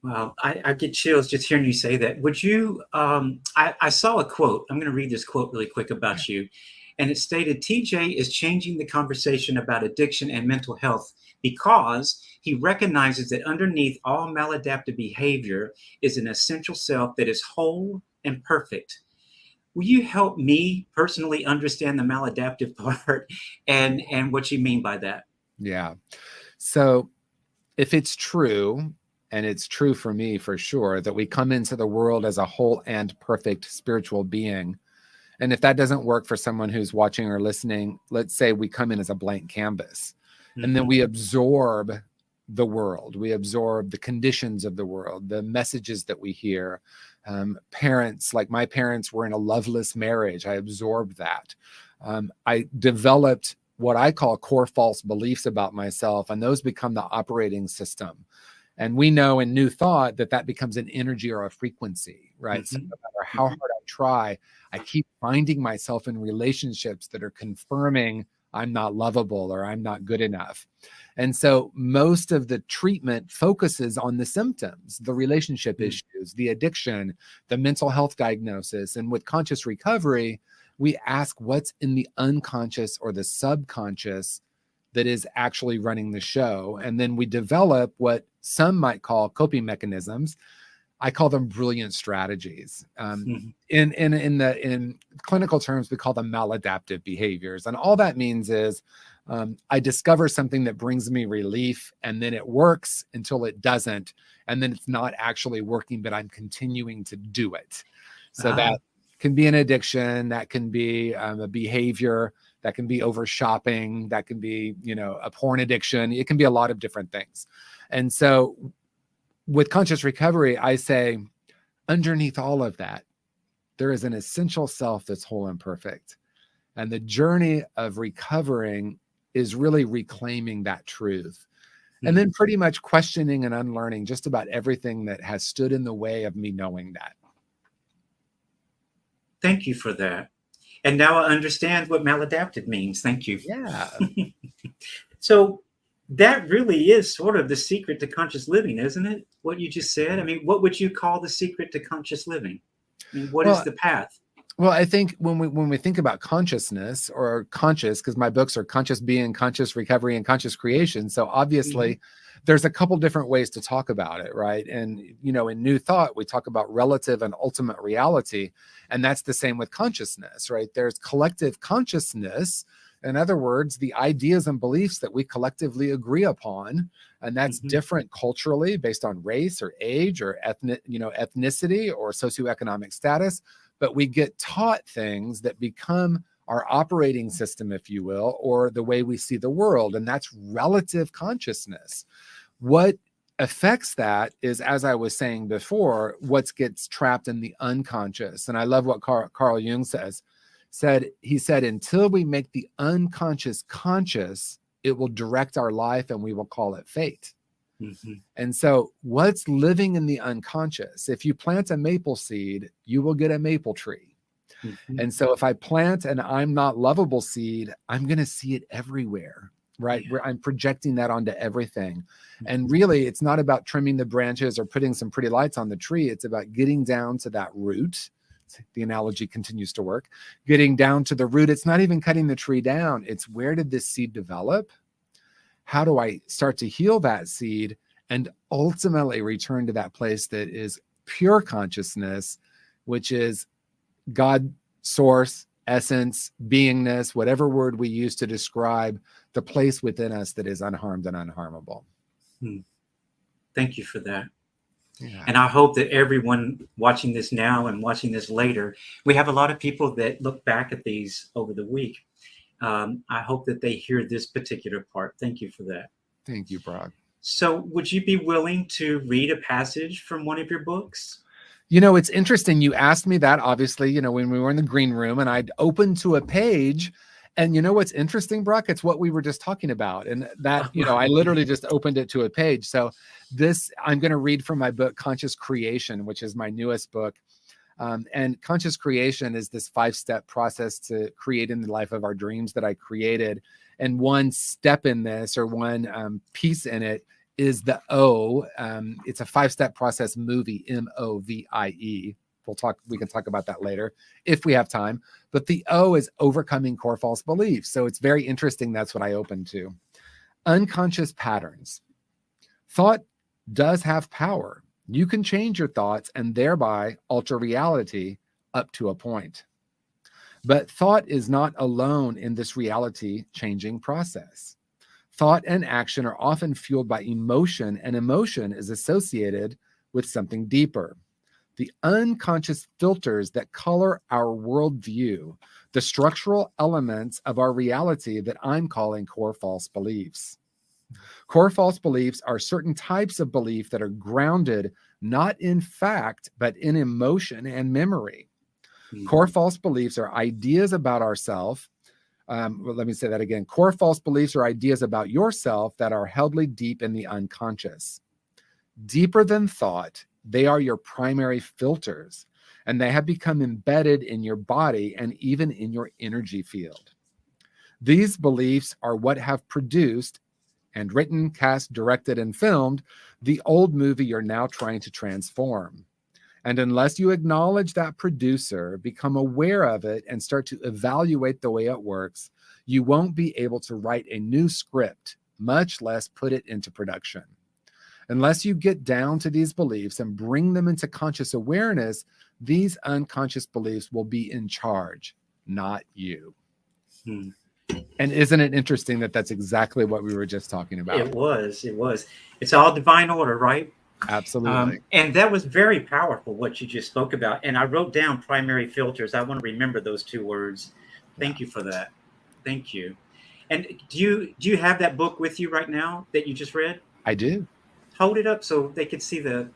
Well, I get chills just hearing you say that. Would you, I saw a quote. I'm going to read this quote really quick about you. And it stated, TJ is changing the conversation about addiction and mental health because he recognizes that underneath all maladaptive behavior is an essential self that is whole and perfect. Will you help me personally understand the maladaptive part and what you mean by that? Yeah. So if it's true, and it's true for me for sure, that we come into the world as a whole and perfect spiritual being, and if that doesn't work for someone who's watching or listening, let's say we come in as a blank canvas, and then we absorb the world. We absorb the conditions of the world, the messages that we hear. Parents, like my parents were in a loveless marriage. I absorbed that. I developed what I call core false beliefs about myself, and those become the operating system. And we know in New Thought that that becomes an energy or a frequency, right? So Mhm. no matter how hard I try, I keep finding myself in relationships that are confirming I'm not lovable or I'm not good enough. And so most of the treatment focuses on the symptoms, the relationship issues, the addiction, the mental health diagnosis. And with conscious recovery, we ask what's in the unconscious or the subconscious that is actually running the show. And then we develop what some might call coping mechanisms. I call them brilliant strategies. Mhm. In clinical terms, we call them maladaptive behaviors. And all that means is I discover something that brings me relief, and then it works until it doesn't. And then it's not actually working, but I'm continuing to do it. So that can be an addiction, that can be a behavior, that can be over shopping, that can be, a porn addiction. It can be a lot of different things. And so with conscious recovery, I say underneath all of that, there is an essential self that's whole and perfect. And the journey of recovering is really reclaiming that truth. And then pretty much questioning and unlearning just about everything that has stood in the way of me knowing that. Thank you for that. And now I understand what maladaptive means. Thank you. Yeah. So that really is sort of the secret to conscious living, isn't it? What you just said. I mean, what would you call the secret to conscious living? I mean, what is the path? Well, I think when we think about consciousness or conscious, because my books are conscious being, conscious recovery, and conscious creation. So obviously there's a couple different ways to talk about it, right? And, in New Thought, we talk about relative and ultimate reality. And that's the same with consciousness, right? There's collective consciousness. In other words, the ideas and beliefs that we collectively agree upon, and that's different culturally based on race or age or ethnicity or socioeconomic status. But we get taught things that become our operating system, if you will, or the way we see the world. And that's relative consciousness. What affects that is, as I was saying before, what gets trapped in the unconscious. And I love what Carl Jung said, until we make the unconscious conscious, it will direct our life and we will call it fate. And so what's living in the unconscious? If you plant a maple seed, you will get a maple tree. And so if I plant an I'm not lovable seed, I'm going to see it everywhere, right? Where I'm projecting that onto everything. And really, it's not about trimming the branches or putting some pretty lights on the tree. It's about getting down to that root. The analogy continues to work. Getting down to the root. It's not even cutting the tree down. It's where did this seed develop? How do I start to heal that seed and ultimately return to that place that is pure consciousness, which is God, source, essence, beingness, whatever word we use to describe the place within us that is unharmed and unharmable. Thank you for that. Yeah. And I hope that everyone watching this now and watching this later, we have a lot of people that look back at these over the week. I hope that they hear this particular part. Thank you for that. Thank you, Brock. So would you be willing to read a passage from one of your books? It's interesting. You asked me that, obviously, when we were in the green room and I'd opened to a page. And what's interesting, Brock? It's what we were just talking about. And that, I literally just opened it to a page. So I'm going to read from my book, Conscious Creation, which is my newest book. And conscious creation is this 5-step process to create in the life of our dreams that I created. And one step in this, or one piece in it, is the O. It's a 5-step process movie, MOVIE. We can talk about that later if we have time. But the O is overcoming core false beliefs. So it's very interesting. That's what I opened to. Unconscious patterns. Thought does have power. You can change your thoughts and thereby alter reality up to a point. But thought is not alone in this reality changing process. Thought and action are often fueled by emotion, and emotion is associated with something deeper. The unconscious filters that color our worldview, the structural elements of our reality that I'm calling core false beliefs. Core false beliefs are certain types of belief that are grounded not in fact, but in emotion and memory. Core false beliefs are ideas about ourselves. Let me say that again. Core false beliefs are ideas about yourself that are held deep in the unconscious. Deeper than thought, they are your primary filters, and they have become embedded in your body and even in your energy field. These beliefs are what have produced and written, cast, directed, and filmed the old movie you're now trying to transform. And unless you acknowledge that producer, become aware of it, and start to evaluate the way it works, you won't be able to write a new script, much less put it into production. Unless you get down to these beliefs and bring them into conscious awareness, these unconscious beliefs will be in charge, not you. Hmm. And isn't it interesting that that's exactly what we were just talking about? It was. It's all divine order, right? Absolutely. And that was very powerful, what you just spoke about. And I wrote down primary filters. I want to remember those two words. Thank you for that. Thank you. And do you have that book with you right now that you just read? I do. Hold it up so they could see there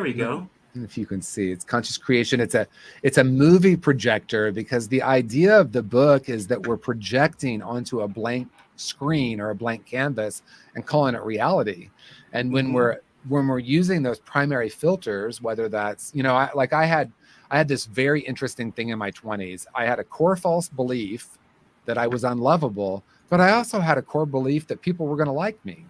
we go. If you can see, it's Conscious Creation. It's a movie projector, because the idea of the book is that we're projecting onto a blank screen or a blank canvas and calling it reality. And when we're using those primary filters, whether that's, I had this very interesting thing in my 20s. I had a core false belief that I was unlovable, but I also had a core belief that people were going to like me.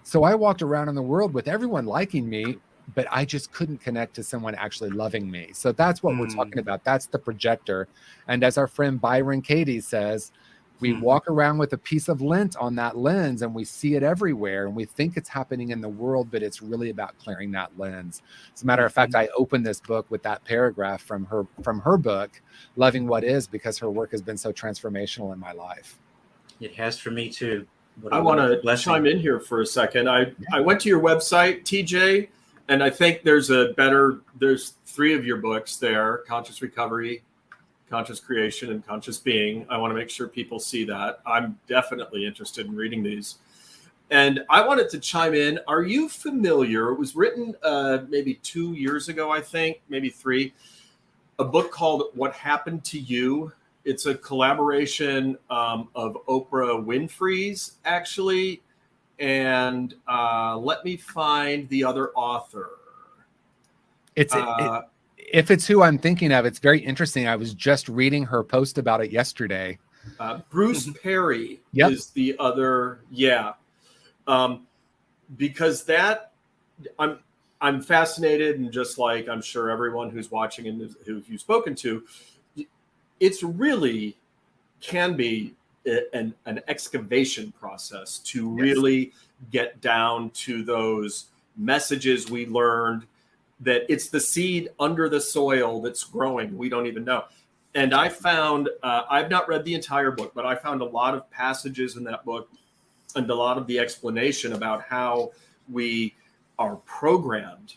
So I walked around in the world with everyone liking me, but I just couldn't connect to someone actually loving me. So that's what we're talking about. That's the projector. And as our friend Byron Katie says, we walk around with a piece of lint on that lens, and we see it everywhere, and we think it's happening in the world, but it's really about clearing that lens. As a matter of fact, I opened this book with that paragraph from her book, Loving What Is, because her work has been so transformational in my life. It has for me too. I want to chime in here for a second. I went to your website, TJ, and I think there's three of your books there: Conscious Recovery, Conscious Creation, and Conscious Being. I want to make sure people see that. I'm definitely interested in reading these. And I wanted to chime in. Are you familiar? It was written maybe 2 years ago, I think, maybe 3. A book called What Happened to You. It's a collaboration of Oprah Winfrey's, actually. And let me find the other author. If it's who I'm thinking of, it's very interesting. I was just reading her post about it yesterday. Bruce Perry is the other. Yeah. Because that I'm fascinated, and just like I'm sure everyone who's watching and who you've spoken to, it's really can be an excavation process to really get down to those messages we learned, that it's the seed under the soil that's growing. We don't even know. And I found, I've not read the entire book, but I found a lot of passages in that book and a lot of the explanation about how we are programmed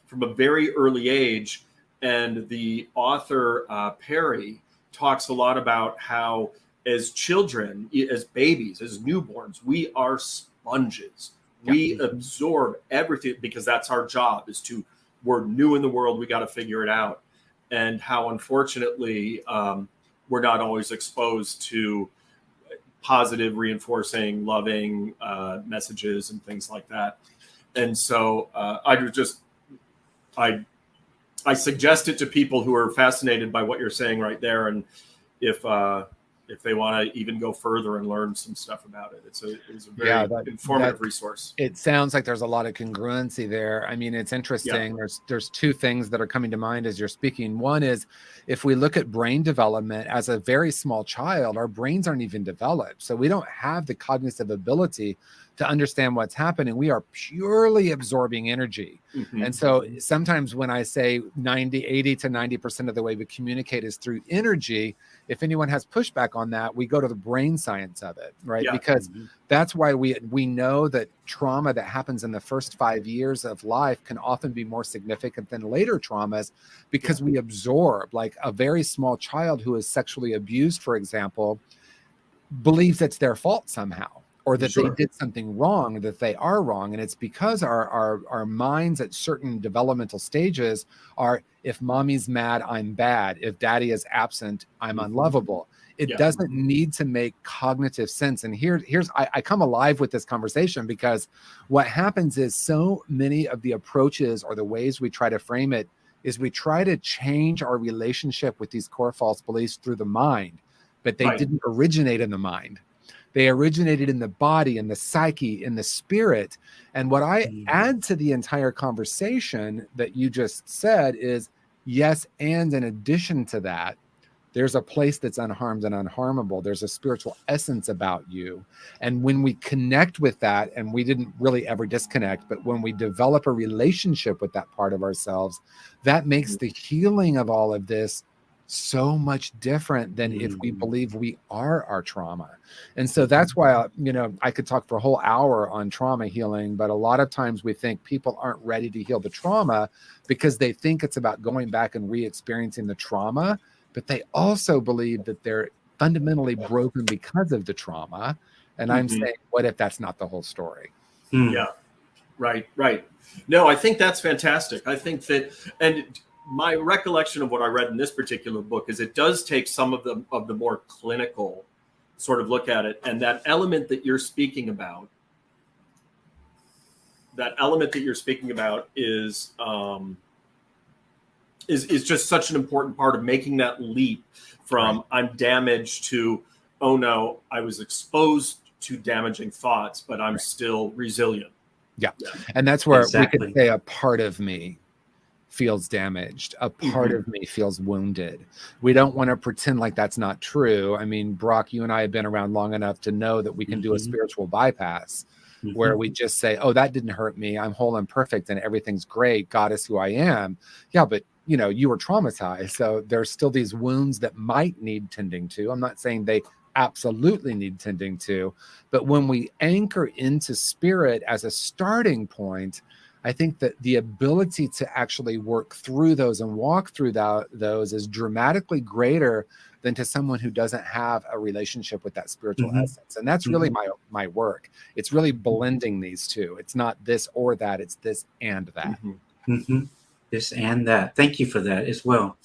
from a very early age. And the author, Perry, talks a lot about how as children, as babies, as newborns, we are sponges. We absorb everything because that's our job, we're new in the world. We got to figure it out. And how, unfortunately, we're not always exposed to positive, reinforcing, loving messages and things like that. And so I suggest it to people who are fascinated by what you're saying right there. And if they want to even go further and learn some stuff about it, it's a very informative resource. It sounds like there's a lot of congruency there. I mean, it's interesting. Yeah. There's two things that are coming to mind as you're speaking. One is, if we look at brain development as a very small child, our brains aren't even developed. So we don't have the cognitive ability to understand what's happening. We are purely absorbing energy. Mm-hmm. And so sometimes when I say 80 to 90% of the way we communicate is through energy, if anyone has pushback on that, we go to the brain science of it, right? Yeah. Because that's why we know that trauma that happens in the first 5 years of life can often be more significant than later traumas, because we absorb. Like a very small child who is sexually abused, for example, believes it's their fault somehow. or that Sure. they did something wrong, that they are wrong. And it's because our minds at certain developmental stages are, if mommy's mad, I'm bad. If daddy is absent, I'm unlovable. It Yeah. doesn't need to make cognitive sense. And I come alive with this conversation, because what happens is so many of the approaches or the ways we try to frame it is we try to change our relationship with these core false beliefs through the mind, but they Right. didn't originate in the mind. They originated in the body, in the psyche, in the spirit. And what I add to the entire conversation that you just said is, yes, and in addition to that, there's a place that's unharmed and unharmable. There's a spiritual essence about you. And when we connect with that, and we didn't really ever disconnect, but when we develop a relationship with that part of ourselves, that makes the healing of all of this so much different than if we believe we are our trauma. And so that's why, I could talk for a whole hour on trauma healing, but a lot of times we think people aren't ready to heal the trauma because they think it's about going back and re-experiencing the trauma, but they also believe that they're fundamentally broken because of the trauma. And I'm saying, what if that's not the whole story? Yeah, right. No, I think that's fantastic. I think that, and my recollection of what I read in this particular book is it does take some of the more clinical sort of look at it, and that element that you're speaking about is just such an important part of making that leap from I'm damaged to, oh no, I was exposed to damaging thoughts, but I'm still resilient. Yeah. And that's where Exactly. we could say a part of me feels damaged. A part of me feels wounded. We don't want to pretend like that's not true. I mean, Brock, you and I have been around long enough to know that we can do a spiritual bypass where we just say, oh, that didn't hurt me. I'm whole and perfect and everything's great. God is who I am. Yeah, but you were traumatized. So there's still these wounds that might need tending to. I'm not saying they absolutely need tending to, but when we anchor into spirit as a starting point, I think that the ability to actually work through those and walk through those is dramatically greater than to someone who doesn't have a relationship with that spiritual essence. And that's really my work. It's really blending these two. It's not this or that, it's this and that. This and that. Thank you for that as well.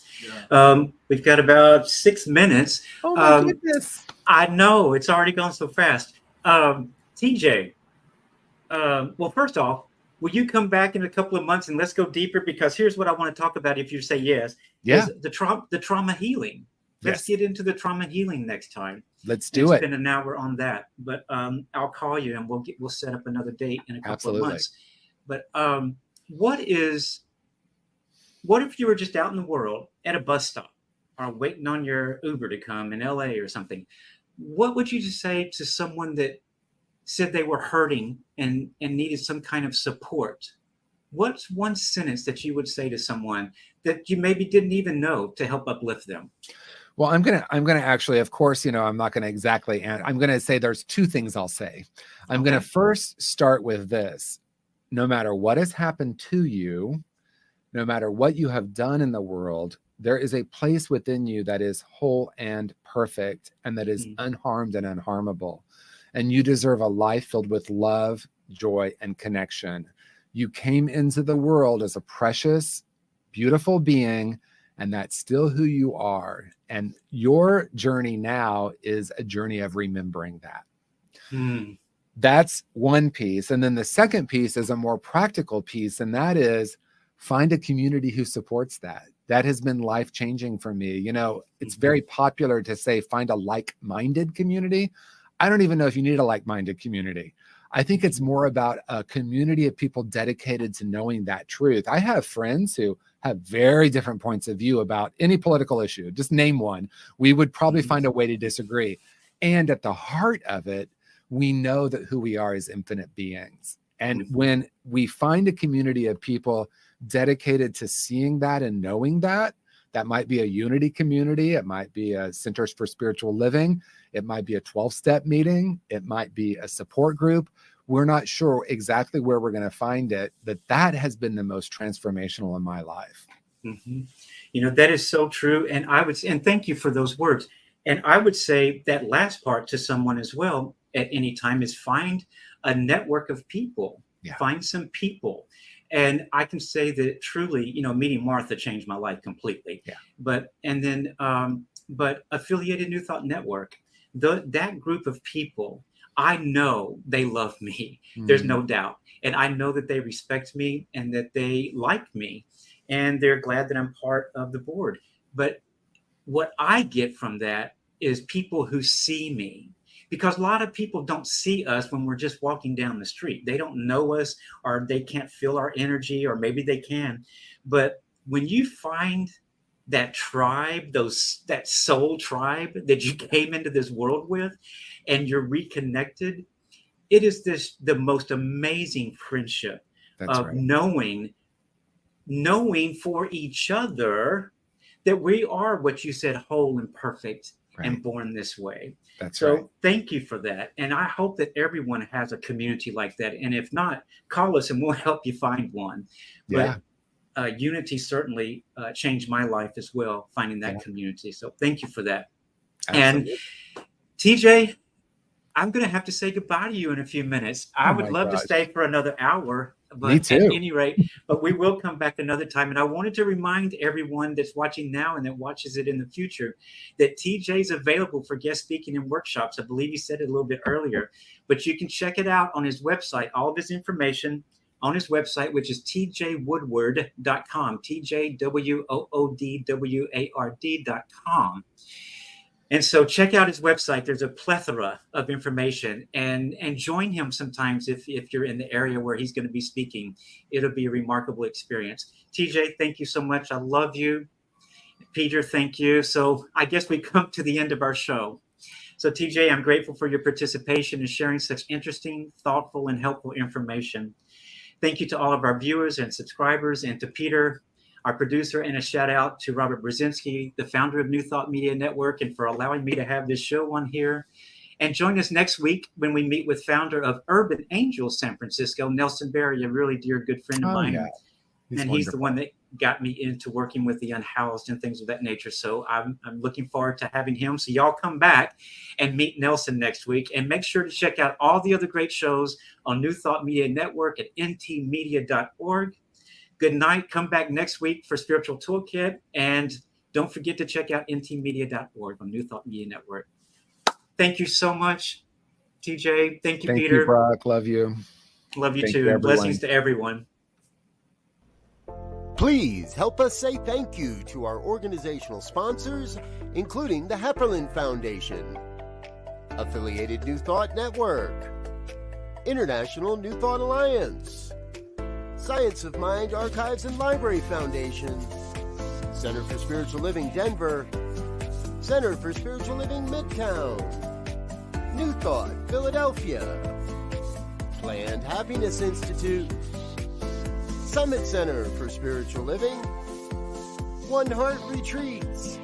Yeah. We've got about 6 minutes. Oh my goodness. I know, it's already gone so fast. TJ, well, first off, will you come back in a couple of months and let's go deeper? Because here's what I want to talk about if you say yes. Yeah. The trauma healing. Let's get into the trauma healing next time. Let's do it. Spend an hour on that. But I'll call you and we'll set up another date in a couple of months. But what if you were just out in the world at a bus stop or waiting on your Uber to come in LA or something? What would you just say to someone that said they were hurting and needed some kind of support? What's one sentence that you would say to someone that you maybe didn't even know to help uplift them? Well, I'm gonna actually, of course, I'm not gonna exactly, and I'm gonna say there's two things I'll say. I'm gonna first start with this. No matter what has happened to you, no matter what you have done in the world, there is a place within you that is whole and perfect and that is unharmed and unharmable. And you deserve a life filled with love, joy, and connection. You came into the world as a precious, beautiful being, and that's still who you are. And your journey now is a journey of remembering that. That's one piece. And then the second piece is a more practical piece, and that is find a community who supports that. That has been life-changing for me. It's very popular to say, find a like-minded community. I don't even know if you need a like-minded community. I think it's more about a community of people dedicated to knowing that truth. I have friends who have very different points of view about any political issue. Just name one. We would probably find a way to disagree. And at the heart of it, we know that who we are is infinite beings. And when we find a community of people dedicated to seeing that and knowing that, that might be a unity community. It might be a Centers for Spiritual Living. It might be a 12-step meeting. It might be a support group. We're not sure exactly where we're going to find it, but that has been the most transformational in my life. That is so true. And and thank you for those words. And I would say that last part to someone as well, at any time is find a network of people, find some people. And I can say that truly, meeting Martha changed my life completely. Yeah. But Affiliated New Thought Network, that group of people, I know they love me. There's no doubt. And I know that they respect me and that they like me. And they're glad that I'm part of the board. But what I get from that is people who see me. Because a lot of people don't see us when we're just walking down the street. They don't know us, or they can't feel our energy, or maybe they can. But when you find that tribe, that soul tribe that you came into this world with, and you're reconnected, it is the most amazing friendship. That's of right. knowing for each other that we are what you said, whole and perfect. Right. And born this way. That's so right. Thank you for that. And I hope that everyone has a community like that. And if not, call us and we'll help you find one. Yeah. But Unity certainly changed my life as well, finding that community. So thank you for that. Absolutely. And TJ, I'm going to have to say goodbye to you in a few minutes. I would love to stay for another hour. But Me too. At any rate, but we will come back another time. And I wanted to remind everyone that's watching now and that watches it in the future that TJ is available for guest speaking and workshops. I believe he said it a little bit earlier, but you can check it out on his website, all of his information on his website, which is tjwoodward.com, tjwoodward.com. And so check out his website. There's a plethora of information, and join him sometimes if you're in the area where he's going to be speaking. It'll be a remarkable experience. TJ, thank you so much. I love you. Peter, thank you. So I guess we come to the end of our show. So TJ, I'm grateful for your participation and sharing such interesting, thoughtful, and helpful information. Thank you to all of our viewers and subscribers, and to Peter, our producer, and a shout out to Robert Brzezinski, the founder of New Thought Media Network, and for allowing me to have this show on here. And join us next week when we meet with founder of Urban Angels San Francisco, Nelson Berry, a really dear good friend of mine. Yeah. He's the one that got me into working with the unhoused and things of that nature. So I'm looking forward to having him. So y'all come back and meet Nelson next week. And make sure to check out all the other great shows on New Thought Media Network at ntmedia.org. Good night. Come back next week for Spiritual Toolkit. And don't forget to check out ntmedia.org on New Thought Media Network. Thank you so much, TJ. Thank you, Peter. Thank you, Brock. Love you. Love you too. And blessings to everyone. Please help us say thank you to our organizational sponsors, including the Hepperlin Foundation, Affiliated New Thought Network, International New Thought Alliance, Science of Mind Archives and Library Foundation, Center for Spiritual Living Denver, Center for Spiritual Living Midtown, New Thought Philadelphia, Planned Happiness Institute, Summit Center for Spiritual Living, One Heart Retreats,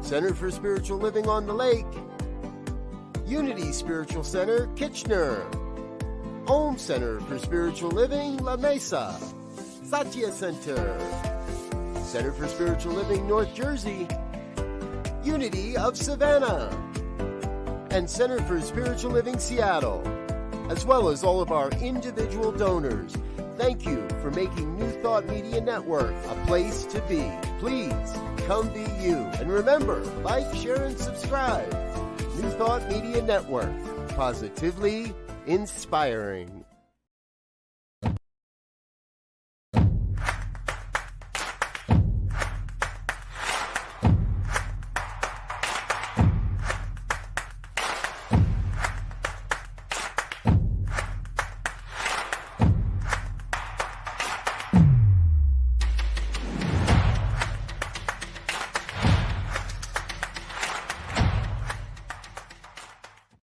Center for Spiritual Living on the Lake, Unity Spiritual Center Kitchener, Home Center for Spiritual Living La Mesa, Satya Center, Center for Spiritual Living North Jersey, Unity of Savannah, and Center for Spiritual Living Seattle, as well as all of our individual donors. Thank you for making New Thought Media Network a place to be. Please come be you. And remember, like, share, and subscribe. New Thought Media Network, positively inspiring.